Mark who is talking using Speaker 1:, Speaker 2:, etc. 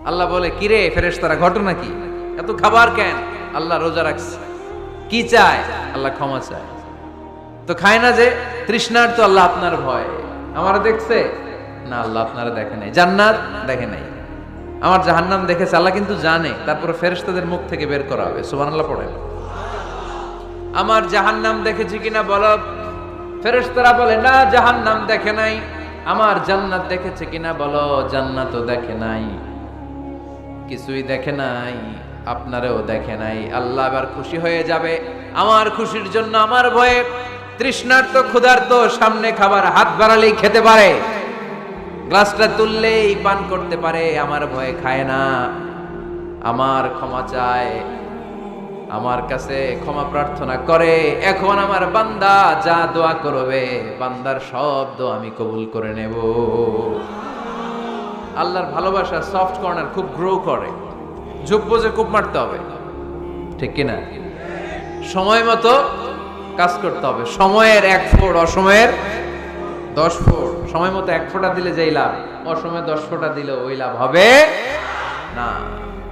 Speaker 1: আল্লাহ বলে, কিরে ফেরেশতারা, ঘটনা কি? এত খাবার কেন? আল্লাহ রোজা রাখছে। কি চায়? আল্লাহ ক্ষমা চায়। তো খায় না যে তৃষ্ণার, তো আল্লাহ আপনার ভয়। আমার দেখছে না, আল্লাহ আপনারা দেখে নাই। জান্নাত দেখে নাই, আমার জাহান্নাম দেখেছে। আল্লাহ কিন্তু জানে, তারপরে ফেরেশতাদের মুখ থেকে বের করা হবে। সুবহানাল্লাহ পড়েন। আমার জাহান্নাম দেখেছি কিনা বলো। ফেরেশতারা বলে, না জাহান্নাম দেখে নাই। আমার জান্নাত দেখেছে কিনা বলো। জান্নাতও দেখে নাই, কিছুই দেখে নাই, আপনারেও দেখে নাই। আল্লাহ এবার খুশি হয়ে যাবে। আমার খুশির জন্য, আমার ভয়ে তৃষ্ণার্ত ক্ষুধার্ত সামনে খাবার হাত বাড়ালেই খেতে পারে, গ্লাসটা তুললেই পান করতে পারে, আমার ভয়ে খায় না। আমার ক্ষমা চায়, আমার কাছে ক্ষমা প্রার্থনা করে। এখন আমার বান্দা যা দোয়া করবে, বান্দার সব দোয়া আমি কবুল করে নেব। আল্লাহর ভালোবাসা সফট কর্নার খুব গ্রো করে। ঝোপ বুঝে কূপ মারতে হবে, ঠিক কিনা? সময় মতো কাজ করতে হবে। সময়ের 1 ফোঁট, অসময়ের 10 ফোঁট। সময় মতো 1 ফোঁটা দিলে যেই লাভ, অসময়ে 10 ফোঁটা দিলে ওই লাভ হবে না।